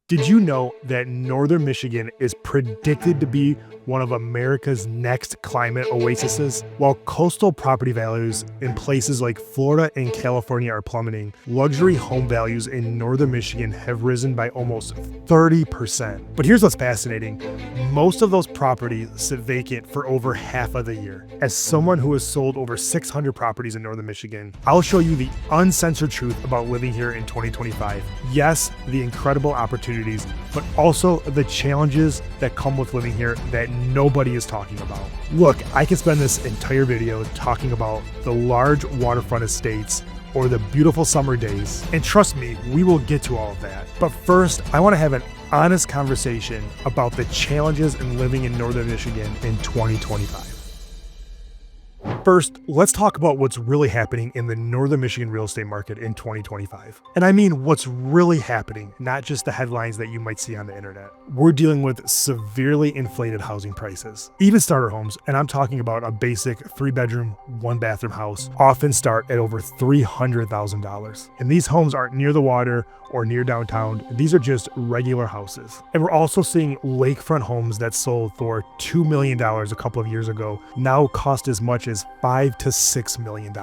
Did you know that northern Michigan is predicted to be one of America's next climate oases? While coastal property values in places like Florida and California are plummeting, luxury home values in northern Michigan have risen by almost 30%. But here's what's fascinating. Most of those properties sit vacant for over half of the year. As someone who has sold over 600 properties in northern Michigan, I'll show you the uncensored truth about living here in 2025. Yes, the incredible opportunities, but also the challenges that come with living here that nobody is talking about. Look, I can spend this entire video talking about the large waterfront estates or the beautiful summer days, and trust me, we will get to all of that. But first, I want to have an honest conversation about the challenges in living in northern Michigan in 2025. First, let's talk about what's really happening in the northern Michigan real estate market in 2025. And I mean what's really happening, not just the headlines that you might see on the internet. We're dealing with severely inflated housing prices. Even starter homes, and I'm talking about a basic 3-bedroom, 1-bathroom house, often start at over $300,000. And these homes aren't near the water or near downtown. These are just regular houses. And we're also seeing lakefront homes that sold for $2 million a couple of years ago now cost as much as $5 to $6 million.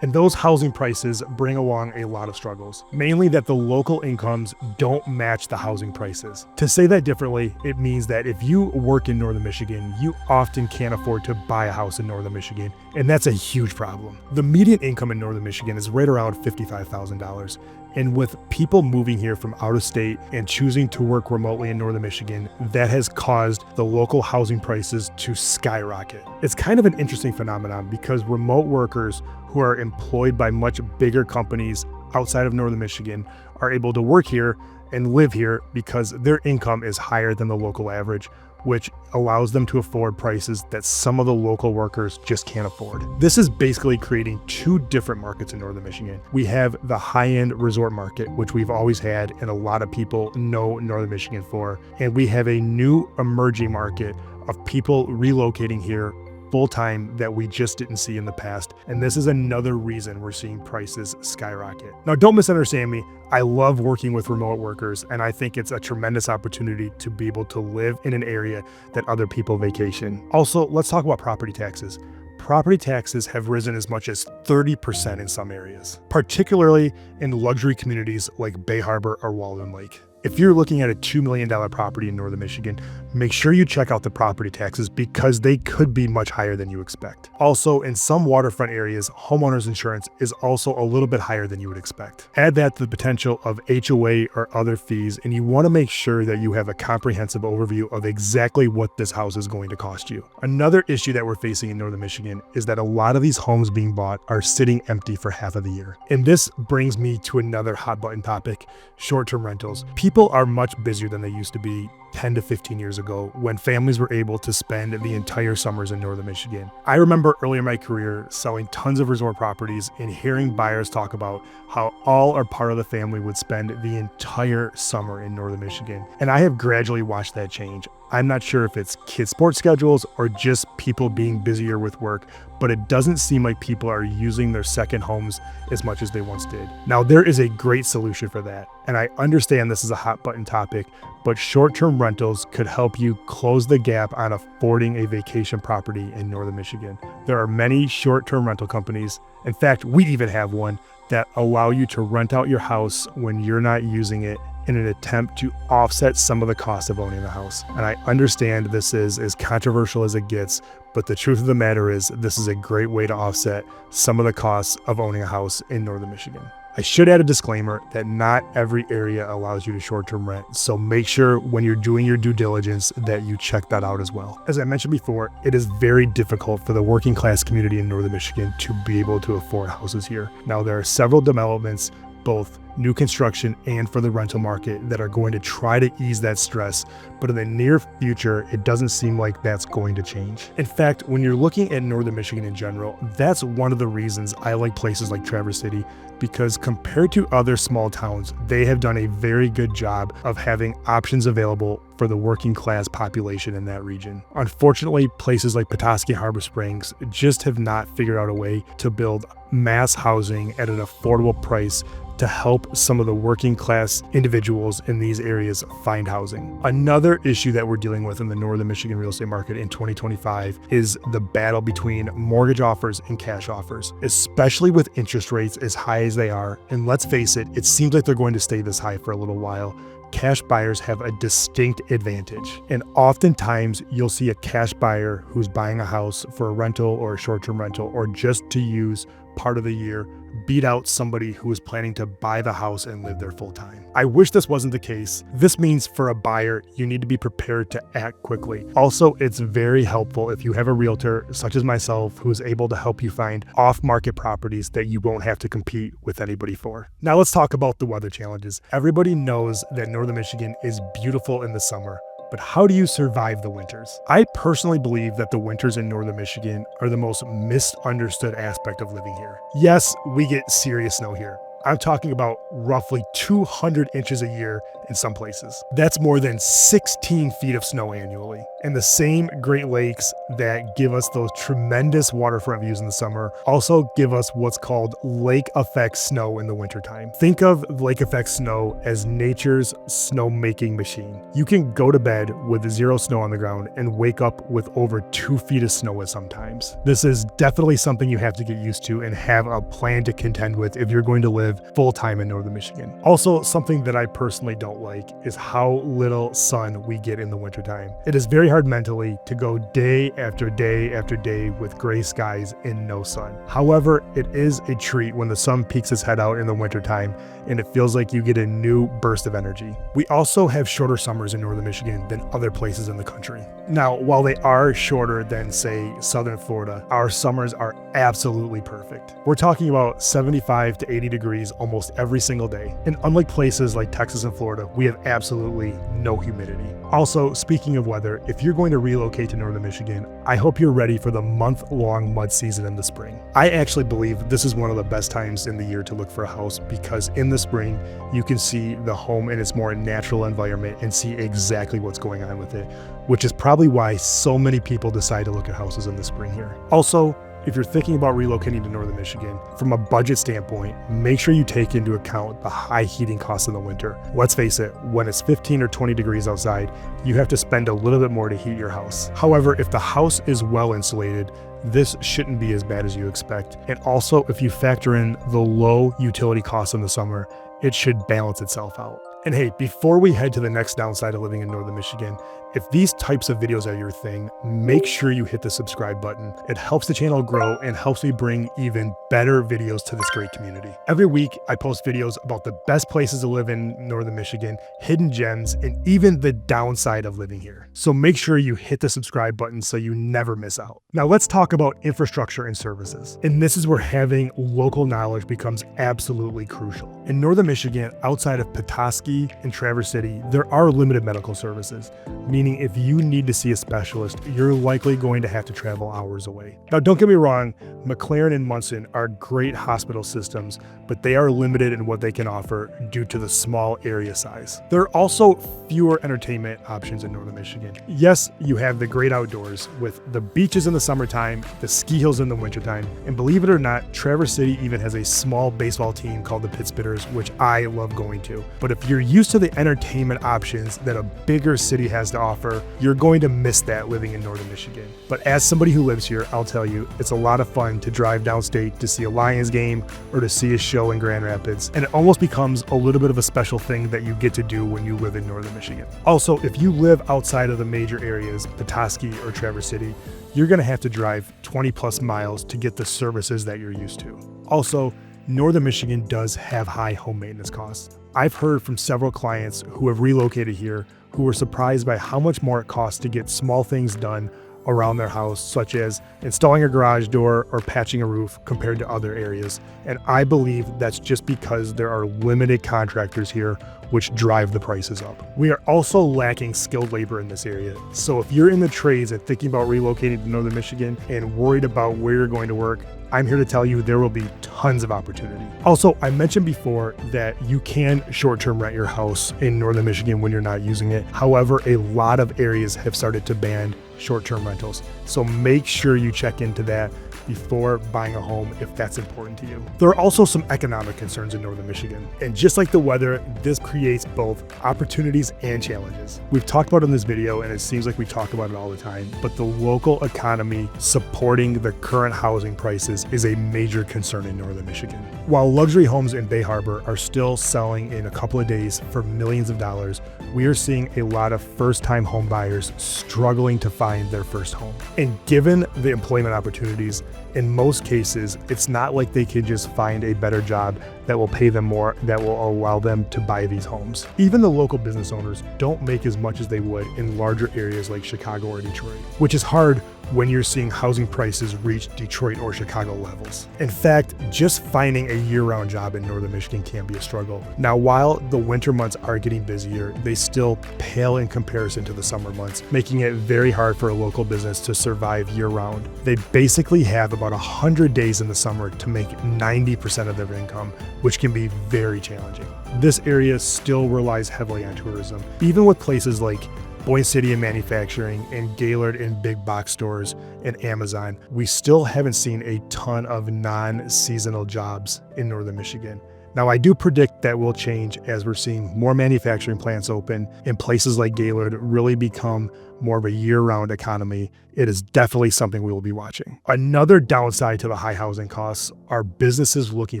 And those housing prices bring along a lot of struggles, mainly that the local incomes don't match the housing prices. To say that differently, it means that if you work in northern Michigan, you often can't afford to buy a house in northern Michigan, and that's a huge problem. The median income in northern Michigan is right around $55,000. And with people moving here from out of state and choosing to work remotely in northern Michigan, that has caused the local housing prices to skyrocket. It's kind of an interesting phenomenon because remote workers who are employed by much bigger companies outside of northern Michigan are able to work here and live here because their income is higher than the local average, which allows them to afford prices that some of the local workers just can't afford. This is basically creating two different markets in northern Michigan. We have the high-end resort market, which we've always had and a lot of people know northern Michigan for, and we have a new emerging market of people relocating here full-time that we just didn't see in the past. And this is another reason we're seeing prices skyrocket. Now, don't misunderstand me. I love working with remote workers, and I think it's a tremendous opportunity to be able to live in an area that other people vacation. Also, let's talk about property taxes. Property taxes have risen as much as 30% in some areas, particularly in luxury communities like Bay Harbor or Walden Lake. If you're looking at a $2 million property in northern Michigan, make sure you check out the property taxes because they could be much higher than you expect. Also, in some waterfront areas, homeowners insurance is also a little bit higher than you would expect. Add that to the potential of HOA or other fees, and you want to make sure that you have a comprehensive overview of exactly what this house is going to cost you. Another issue that we're facing in northern Michigan is that a lot of these homes being bought are sitting empty for half of the year. And this brings me to another hot button topic, short-term rentals. People are much busier than they used to be 10 to 15 years ago when families were able to spend the entire summers in northern Michigan. I remember early in my career selling tons of resort properties and hearing buyers talk about how all or part of the family would spend the entire summer in northern Michigan. And I have gradually watched that change. I'm not sure if it's kids' sports schedules or just people being busier with work, but it doesn't seem like people are using their second homes as much as they once did. Now, there is a great solution for that, and I understand this is a hot button topic, but short-term rentals could help you close the gap on affording a vacation property in northern Michigan. There are many short-term rental companies. In fact, we even have one that allow you to rent out your house when you're not using it in an attempt to offset some of the cost of owning the house. And I understand this is as controversial as it gets, but the truth of the matter is this is a great way to offset some of the costs of owning a house in northern Michigan. I should add a disclaimer that not every area allows you to short-term rent, so make sure when you're doing your due diligence that you check that out as well. As I mentioned before, it is very difficult for the working class community in northern Michigan to be able to afford houses here. Now, there are several developments, both new construction and for the rental market, that are going to try to ease that stress, but in the near future, it doesn't seem like that's going to change. In fact, when you're looking at northern Michigan in general, that's one of the reasons I like places like Traverse City, because compared to other small towns, they have done a very good job of having options available for the working class population in that region. Unfortunately, places like Petoskey and Harbor Springs just have not figured out a way to build mass housing at an affordable price to help help some of the working class individuals in these areas find housing. Another issue that we're dealing with in the northern Michigan real estate market in 2025 is the battle between mortgage offers and cash offers, especially with interest rates as high as they are. And let's face it, it seems like they're going to stay this high for a little while. Cash buyers have a distinct advantage. And oftentimes you'll see a cash buyer who's buying a house for a rental or a short-term rental or just to use part of the year beat out somebody who is planning to buy the house and live there full time. I wish this wasn't the case. This means for a buyer, you need to be prepared to act quickly. Also, it's very helpful if you have a realtor such as myself who is able to help you find off-market properties that you won't have to compete with anybody for. Now let's talk about the weather challenges. Everybody knows that northern Michigan is beautiful in the summer. But how do you survive the winters? I personally believe that the winters in northern Michigan are the most misunderstood aspect of living here. Yes, we get serious snow here. I'm talking about roughly 200 inches a year in some places. That's more than 16 feet of snow annually. And the same Great Lakes that give us those tremendous waterfront views in the summer also give us what's called lake effect snow in the wintertime. Think of lake effect snow as nature's snowmaking machine. You can go to bed with 0 snow on the ground and wake up with over 2 feet of snow at sometimes. This is definitely something you have to get used to and have a plan to contend with if you're going to live full-time in northern Michigan. Also, something that I personally don't like is how little sun we get in the wintertime. It is very hard mentally to go day after day after day with gray skies and no sun. However, it is a treat when the sun peeks its head out in the wintertime and it feels like you get a new burst of energy. We also have shorter summers in northern Michigan than other places in the country. Now, while they are shorter than, say, southern Florida, our summers are absolutely perfect. We're talking about 75 to 80 degrees almost every single day. And unlike places like Texas and Florida, we have absolutely no humidity. Also, speaking of weather, if you're going to relocate to northern Michigan, I hope you're ready for the month-long mud season in the spring. I actually believe this is one of the best times in the year to look for a house because in the spring, you can see the home in its more natural environment and see exactly what's going on with it, which is probably why so many people decide to look at houses in the spring here. Also, if you're thinking about relocating to northern Michigan, from a budget standpoint, make sure you take into account the high heating costs in the winter. Let's face it, when it's 15 or 20 degrees outside, you have to spend a little bit more to heat your house. However, if the house is well insulated, this shouldn't be as bad as you expect. And also, if you factor in the low utility costs in the summer, it should balance itself out. And hey, before we head to the next downside of living in northern Michigan, if these types of videos are your thing, make sure you hit the subscribe button. It helps the channel grow and helps me bring even better videos to this great community. Every week, I post videos about the best places to live in northern Michigan, hidden gems, and even the downside of living here. So make sure you hit the subscribe button so you never miss out. Now let's talk about infrastructure and services. And this is where having local knowledge becomes absolutely crucial. In northern Michigan, outside of Petoskey and Traverse City, there are limited medical services, meaning if you need to see a specialist, you're likely going to have to travel hours away. Now, don't get me wrong, McLaren and Munson are great hospital systems, but they are limited in what they can offer due to the small area size. There are also fewer entertainment options in northern Michigan. Yes, you have the great outdoors with the beaches in the summertime, the ski hills in the wintertime, and believe it or not, Traverse City even has a small baseball team called the Pitt Spitters, which I love going to. But if you're used to the entertainment options that a bigger city has to offer, you're going to miss that living in northern Michigan. But as somebody who lives here, I'll tell you, it's a lot of fun to drive downstate to see a Lions game or to see a show in Grand Rapids. And it almost becomes a little bit of a special thing that you get to do when you live in northern Michigan. Also, if you live outside of the major areas, Petoskey or Traverse City, you're going to have to drive 20 plus miles to get the services that you're used to. Also, northern Michigan does have high home maintenance costs. I've heard from several clients who have relocated here who were surprised by how much more it costs to get small things done around their house, such as installing a garage door or patching a roof compared to other areas. And I believe that's just because there are limited contractors here, which drive the prices up. We are also lacking skilled labor in this area. So if you're in the trades and thinking about relocating to northern Michigan and worried about where you're going to work, I'm here to tell you there will be tons of opportunity. Also, I mentioned before that you can short-term rent your house in northern Michigan when you're not using it. However, a lot of areas have started to ban short-term rentals. So make sure you check into that. before buying a home if that's important to you. There are also some economic concerns in northern Michigan. And just like the weather, this creates both opportunities and challenges. We've talked about it in this video, and it seems like we talk about it all the time, but the local economy supporting the current housing prices is a major concern in northern Michigan. While luxury homes in Bay Harbor are still selling in a couple of days for millions of dollars, we are seeing a lot of first-time home buyers struggling to find their first home. And given the employment opportunities, in most cases, it's not like they can just find a better job that will pay them more, that will allow them to buy these homes. Even the local business owners don't make as much as they would in larger areas like Chicago or Detroit, which is hard when you're seeing housing prices reach Detroit or Chicago levels. In fact, just finding a year-round job in northern Michigan can be a struggle. Now, while the winter months are getting busier, they still pale in comparison to the summer months, making it very hard for a local business to survive year-round. They basically have about 100 days in the summer to make 90% of their income, which can be very challenging. This area still relies heavily on tourism, even with places like Boyne City and manufacturing, and Gaylord and big box stores, and Amazon. We still haven't seen a ton of non-seasonal jobs in northern Michigan. Now, I do predict that will change as we're seeing more manufacturing plants open and places like Gaylord really become more of a year-round economy. It is definitely something we will be watching. Another downside to the high housing costs are businesses looking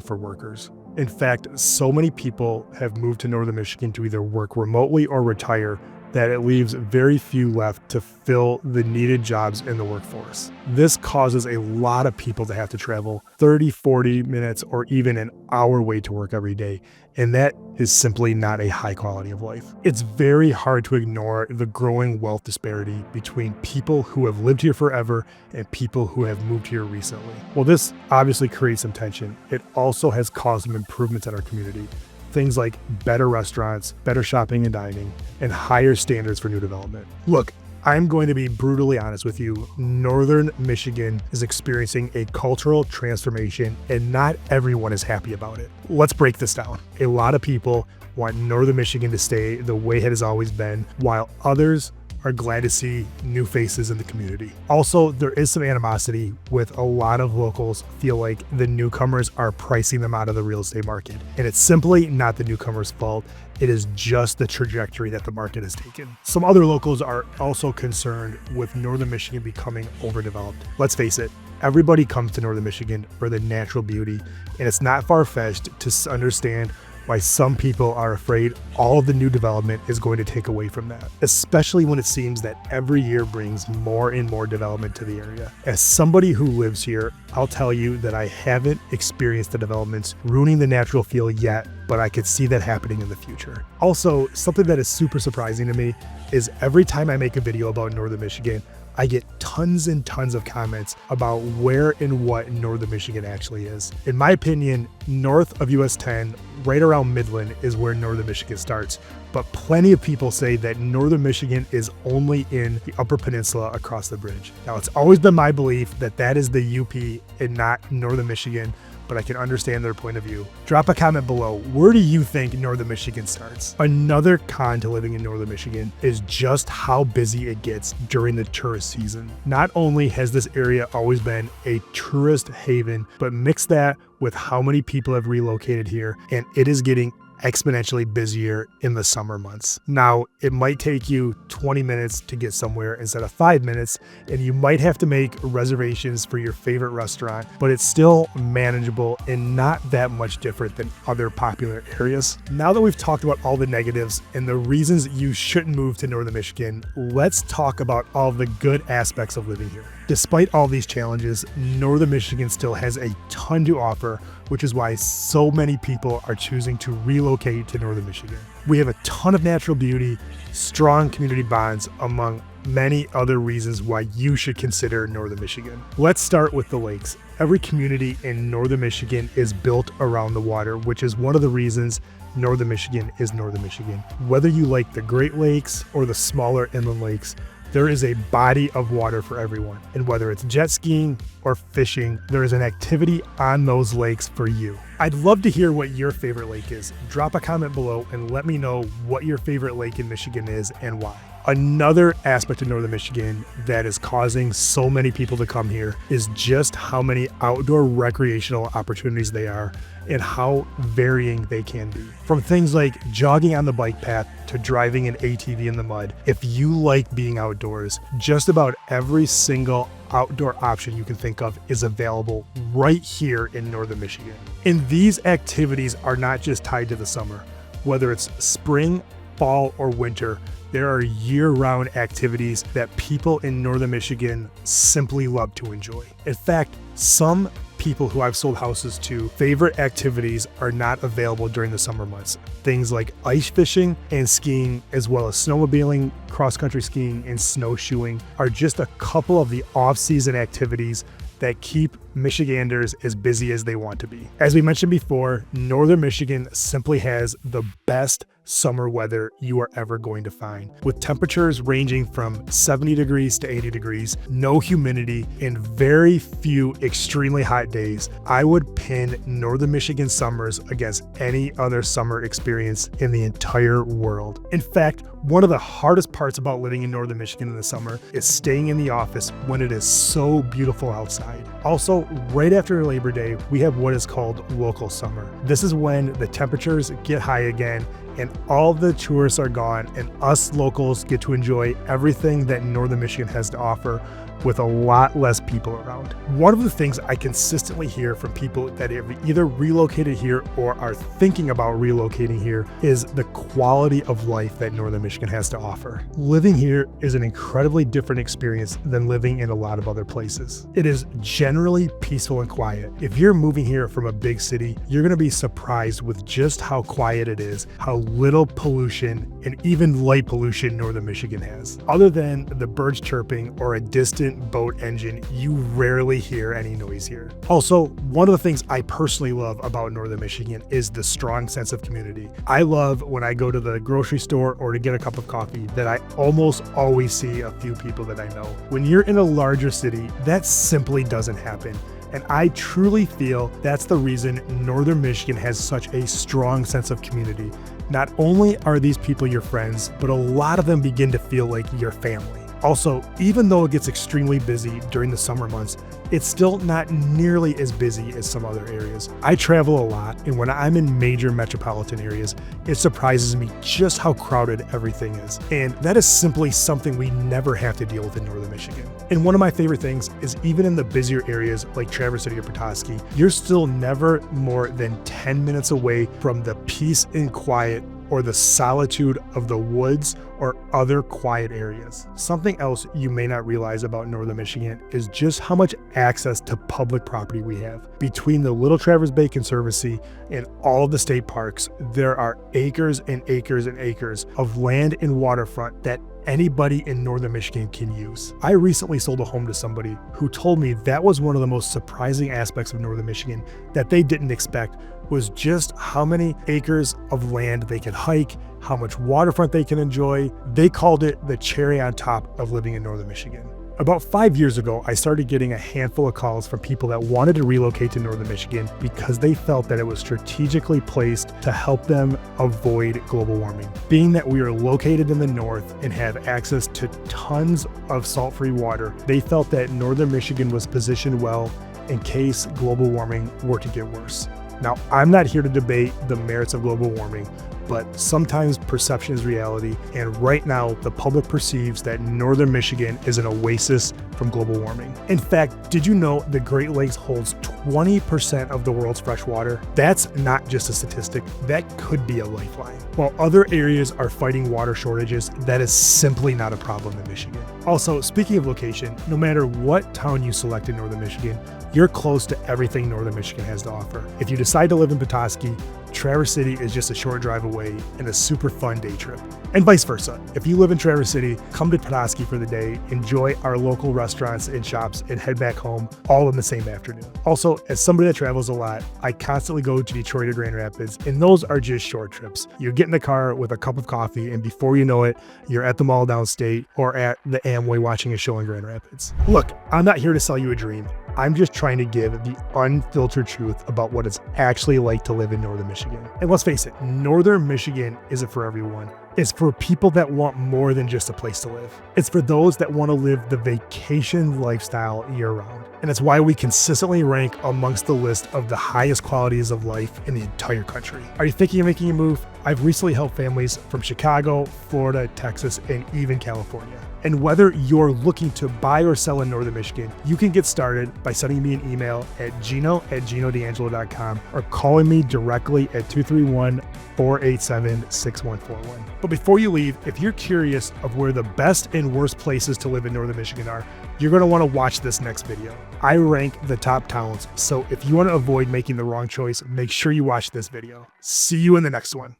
for workers. In fact, so many people have moved to northern Michigan to either work remotely or retire that it leaves very few left to fill the needed jobs in the workforce. This causes a lot of people to have to travel 30, 40 minutes or even an hour way to work every day, and that is simply not a high quality of life. It's very hard to ignore the growing wealth disparity between people who have lived here forever and people who have moved here recently. Well, this obviously creates some tension. It also has caused some improvements in our community. Things like better restaurants, better shopping and dining, and higher standards for new development. Look, I'm going to be brutally honest with you. Northern Michigan is experiencing a cultural transformation, and not everyone is happy about it. Let's break this down. A lot of people want northern Michigan to stay the way it has always been, while others are glad to see new faces in the community. Also, there is some animosity with a lot of locals feel like the newcomers are pricing them out of the real estate market. And it's simply not the newcomers' fault. It is just the trajectory that the market has taken. Some other locals are also concerned with northern Michigan becoming overdeveloped. Let's face it, everybody comes to northern Michigan for the natural beauty, and it's not far-fetched to understand why some people are afraid all of the new development is going to take away from that, especially when it seems that every year brings more and more development to the area. As somebody who lives here, I'll tell you that I haven't experienced the developments ruining the natural feel yet, but I could see that happening in the future. Also, something that is super surprising to me is every time I make a video about northern Michigan, I get tons and tons of comments about where and what northern Michigan actually is. In my opinion, north of US 10, right around Midland, is where northern Michigan starts. But plenty of people say that northern Michigan is only in the Upper Peninsula across the bridge. Now, it's always been my belief that that is the UP and not northern Michigan, but I can understand their point of view. Drop a comment below. Where do you think northern Michigan starts? Another con to living in northern Michigan is just how busy it gets during the tourist season. Not only has this area always been a tourist haven, but mix that with how many people have relocated here, and it is getting exponentially busier in the summer months. Now, it might take you 20 minutes to get somewhere instead of 5 minutes, and you might have to make reservations for your favorite restaurant, but it's still manageable and not that much different than other popular areas. Now that we've talked about all the negatives and the reasons you shouldn't move to northern Michigan, let's talk about all the good aspects of living here. Despite all these challenges, northern Michigan still has a ton to offer, which is why so many people are choosing to relocate to northern Michigan. We have a ton of natural beauty, strong community bonds, among many other reasons why you should consider northern Michigan. Let's start with the lakes. Every community in northern Michigan is built around the water, which is one of the reasons northern Michigan is northern Michigan. Whether you like the Great Lakes or the smaller inland lakes, there is a body of water for everyone. And whether it's jet skiing or fishing, there is an activity on those lakes for you. I'd love to hear what your favorite lake is. Drop a comment below and let me know what your favorite lake in Michigan is and why. Another aspect of Northern Michigan that is causing so many people to come here is just how many outdoor recreational opportunities they are and how varying they can be. From things like jogging on the bike path to driving an ATV in the mud. If you like being outdoors, just about every single outdoor option you can think of is available right here in Northern Michigan. And these activities are not just tied to the summer. Whether it's spring, fall, or winter, there are year-round activities that people in Northern Michigan simply love to enjoy. In fact, some people who I've sold houses to, favorite activities are not available during the summer months. Things like ice fishing and skiing, as well as snowmobiling, cross-country skiing, and snowshoeing are just a couple of the off-season activities that keep Michiganders as busy as they want to be. As we mentioned before, Northern Michigan simply has the best summer weather you are ever going to find, with temperatures ranging from 70 degrees to 80 degrees, no humidity, and very few extremely hot days. I would pin Northern Michigan summers against any other summer experience in the entire world. In fact, one of the hardest parts about living in Northern Michigan in the summer is staying in the office when it is so beautiful outside. Also, right after Labor Day, we have what is called local summer. This is when the temperatures get high again and all the tourists are gone and us locals get to enjoy everything that Northern Michigan has to offer with a lot less people around. One of the things I consistently hear from people that have either relocated here or are thinking about relocating here is the quality of life that Northern Michigan has to offer. Living here is an incredibly different experience than living in a lot of other places. It is generally peaceful and quiet. If you're moving here from a big city, you're going to be surprised with just how quiet it is, how little pollution and even light pollution Northern Michigan has. Other than the birds chirping or a distant boat engine, you rarely hear any noise here. Also, one of the things I personally love about Northern Michigan is the strong sense of community. I love when I go to the grocery store or to get a cup of coffee that I almost always see a few people that I know. When you're in a larger city, that simply doesn't happen. And I truly feel that's the reason Northern Michigan has such a strong sense of community. Not only are these people your friends, but a lot of them begin to feel like your family. Also, even though it gets extremely busy during the summer months, it's still not nearly as busy as some other areas. I travel a lot, and when I'm in major metropolitan areas, it surprises me just how crowded everything is. And that is simply something we never have to deal with in Northern Michigan. And one of my favorite things is even in the busier areas like Traverse City or Petoskey, you're still never more than 10 minutes away from the peace and quiet or the solitude of the woods or other quiet areas. Something else you may not realize about Northern Michigan is just how much access to public property we have. Between the Little Traverse Bay Conservancy and all of the state parks, there are acres and acres and acres of land and waterfront that anybody in Northern Michigan can use. I recently sold a home to somebody who told me that was one of the most surprising aspects of Northern Michigan that they didn't expect, was just how many acres of land they can hike, how much waterfront they can enjoy. They called it the cherry on top of living in Northern Michigan. About 5 years ago, I started getting a handful of calls from people that wanted to relocate to Northern Michigan because they felt that it was strategically placed to help them avoid global warming. Being that we are located in the north and have access to tons of salt-free water, they felt that Northern Michigan was positioned well in case global warming were to get worse. Now, I'm not here to debate the merits of global warming, but sometimes perception is reality, and right now the public perceives that Northern Michigan is an oasis from global warming. In fact, did you know the Great Lakes holds 20% of the world's fresh water? That's not just a statistic, that could be a lifeline. While other areas are fighting water shortages, that is simply not a problem in Michigan. Also, speaking of location, no matter what town you select in Northern Michigan, you're close to everything Northern Michigan has to offer. If you decide to live in Petoskey, Traverse City is just a short drive away and a super fun day trip. And vice versa. If you live in Traverse City, come to Petoskey for the day, enjoy our local restaurants and shops, and head back home all in the same afternoon. Also, as somebody that travels a lot, I constantly go to Detroit or Grand Rapids, and those are just short trips. You get in the car with a cup of coffee, and before you know it, you're at the mall downstate or at the Amway watching a show in Grand Rapids. Look, I'm not here to sell you a dream. I'm just trying to give the unfiltered truth about what it's actually like to live in Northern Michigan. And let's face it, Northern Michigan isn't for everyone. It's for people that want more than just a place to live. It's for those that want to live the vacation lifestyle year-round. And it's why we consistently rank amongst the list of the highest qualities of life in the entire country. Are you thinking of making a move? I've recently helped families from Chicago, Florida, Texas, and even California. And whether you're looking to buy or sell in Northern Michigan, you can get started by sending me an email at gino@ginodangelo.com or calling me directly at 231-487-6141. But before you leave, if you're curious of where the best and worst places to live in Northern Michigan are, you're going to want to watch this next video. I rank the top towns, so if you want to avoid making the wrong choice, make sure you watch this video. See you in the next one.